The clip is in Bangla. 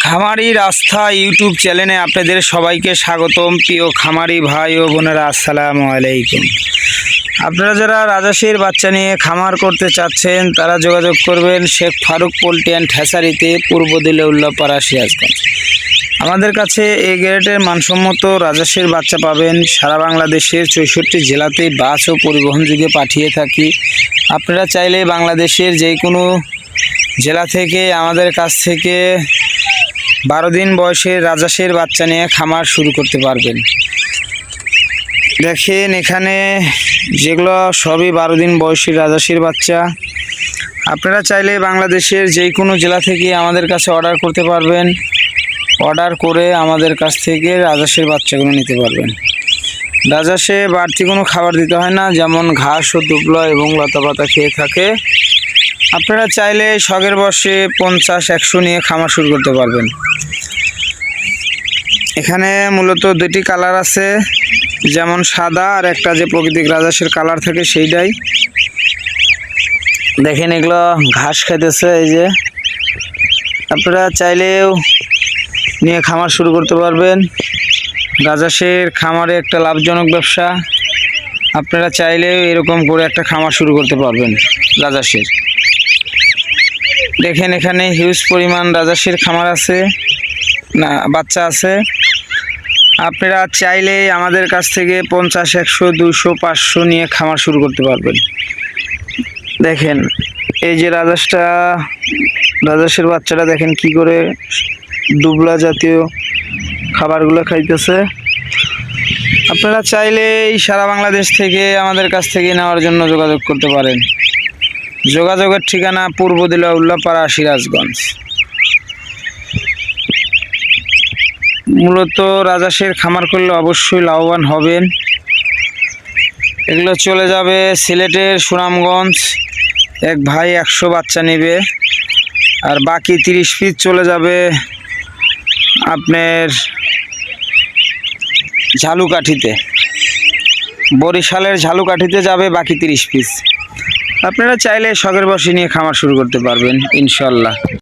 খামারি রাস্তা ইউটিউব চ্যানেলে আপনাদের সবাইকে স্বাগতম। প্রিয় খামারি ভাই ও বোনেরা, আসসালামু আলাইকুম। আপনারা যারা রাজহাঁসের বাচ্চা নিয়ে খামার করতে চাচ্ছেন তারা যোগাযোগ করবেন শেখ ফারুক পোল্ট্রি অ্যান্ড হ্যাচারিতে, পূর্ব দিলে উল্লাপাড়া, সিরাজগঞ্জ। আমাদের কাছে এই গ্রেডের মানসম্মত রাজহাঁসের বাচ্চা পাবেন। সারা বাংলাদেশের 64 জেলাতে বাস ও পরিবহন যুগে পাঠিয়ে থাকি। আপনারা চাইলে বাংলাদেশের যে কোনো জেলা থেকে আমাদের কাছ থেকে 12 দিন বয়সের রাজহাঁসের বাচ্চা নিয়ে খামার শুরু করতে পারবেন। দেখেন এখানে যেগুলো সবই 12 দিন বয়সের রাজহাঁসের বাচ্চা। আপনারা চাইলে বাংলাদেশের যে কোনো জেলা থেকে আমাদের কাছে অর্ডার করতে পারবেন। অর্ডার করে আমাদের কাছ থেকে রাজহাঁসের বাচ্চাগুলো নিতে পারবেন। রাজহাঁসে বাড়তি কোনো খাবার দিতে হয় না, যেমন ঘাস ও দুবলা এবং লতাপাতা খেয়ে থাকে। আপনারা চাইলে শখের বসে 50-100 নিয়ে খামার শুরু করতে পারবেন। এখানে মূলত দুটি কালার আছে, যেমন সাদা আর একটা যে প্রাকৃতিক রাজহাঁসের কালার থাকে সেইটাই। দেখেন এগুলো ঘাস খাইতেছে। এই যে আপনারা চাইলেও নিয়ে খামার শুরু করতে পারবেন। রাজহাঁসের খামারে একটা লাভজনক ব্যবসা। আপনারা চাইলেও এরকম করে একটা খামার শুরু করতে পারবেন রাজহাঁসের। দেখেন এখানে হিউজ পরিমাণ রাজহাঁসের খামার আছে, না বাচ্চা আছে। আপনারা চাইলে আমাদের কাছ থেকে 50, 100, 200, 500 নিয়ে খামার শুরু করতে পারবেন। দেখেন এই যে রাজহাঁসের বাচ্চাটা দেখেন কি করে দুবলা জাতীয় খাবারগুলো খাইতেছে। আপনারা চাইলে সারা বাংলাদেশ থেকে আমাদের কাছ থেকে নেওয়ার জন্য যোগাযোগ করতে পারেন। যোগাযোগের ঠিকানা পূর্ব দিলা উল্লাপাড়া, সিরাজগঞ্জ। মূলত রাজহাঁসের খামার করলে অবশ্যই লাভবান হবেন। এগুলো চলে যাবে সিলেটের সুনামগঞ্জ। এক ভাই 100 বাচ্চা নেবে, আর বাকি 30 পিস চলে যাবে আপনার ঝালুকাঠিতে, বরিশালের ঝালুকাঠিতে যাবে বাকি 30 পিস। আপনারা চাইলে শখের বসে নিয়ে খামার শুরু করতে পারবেন ইনশাল্লাহ।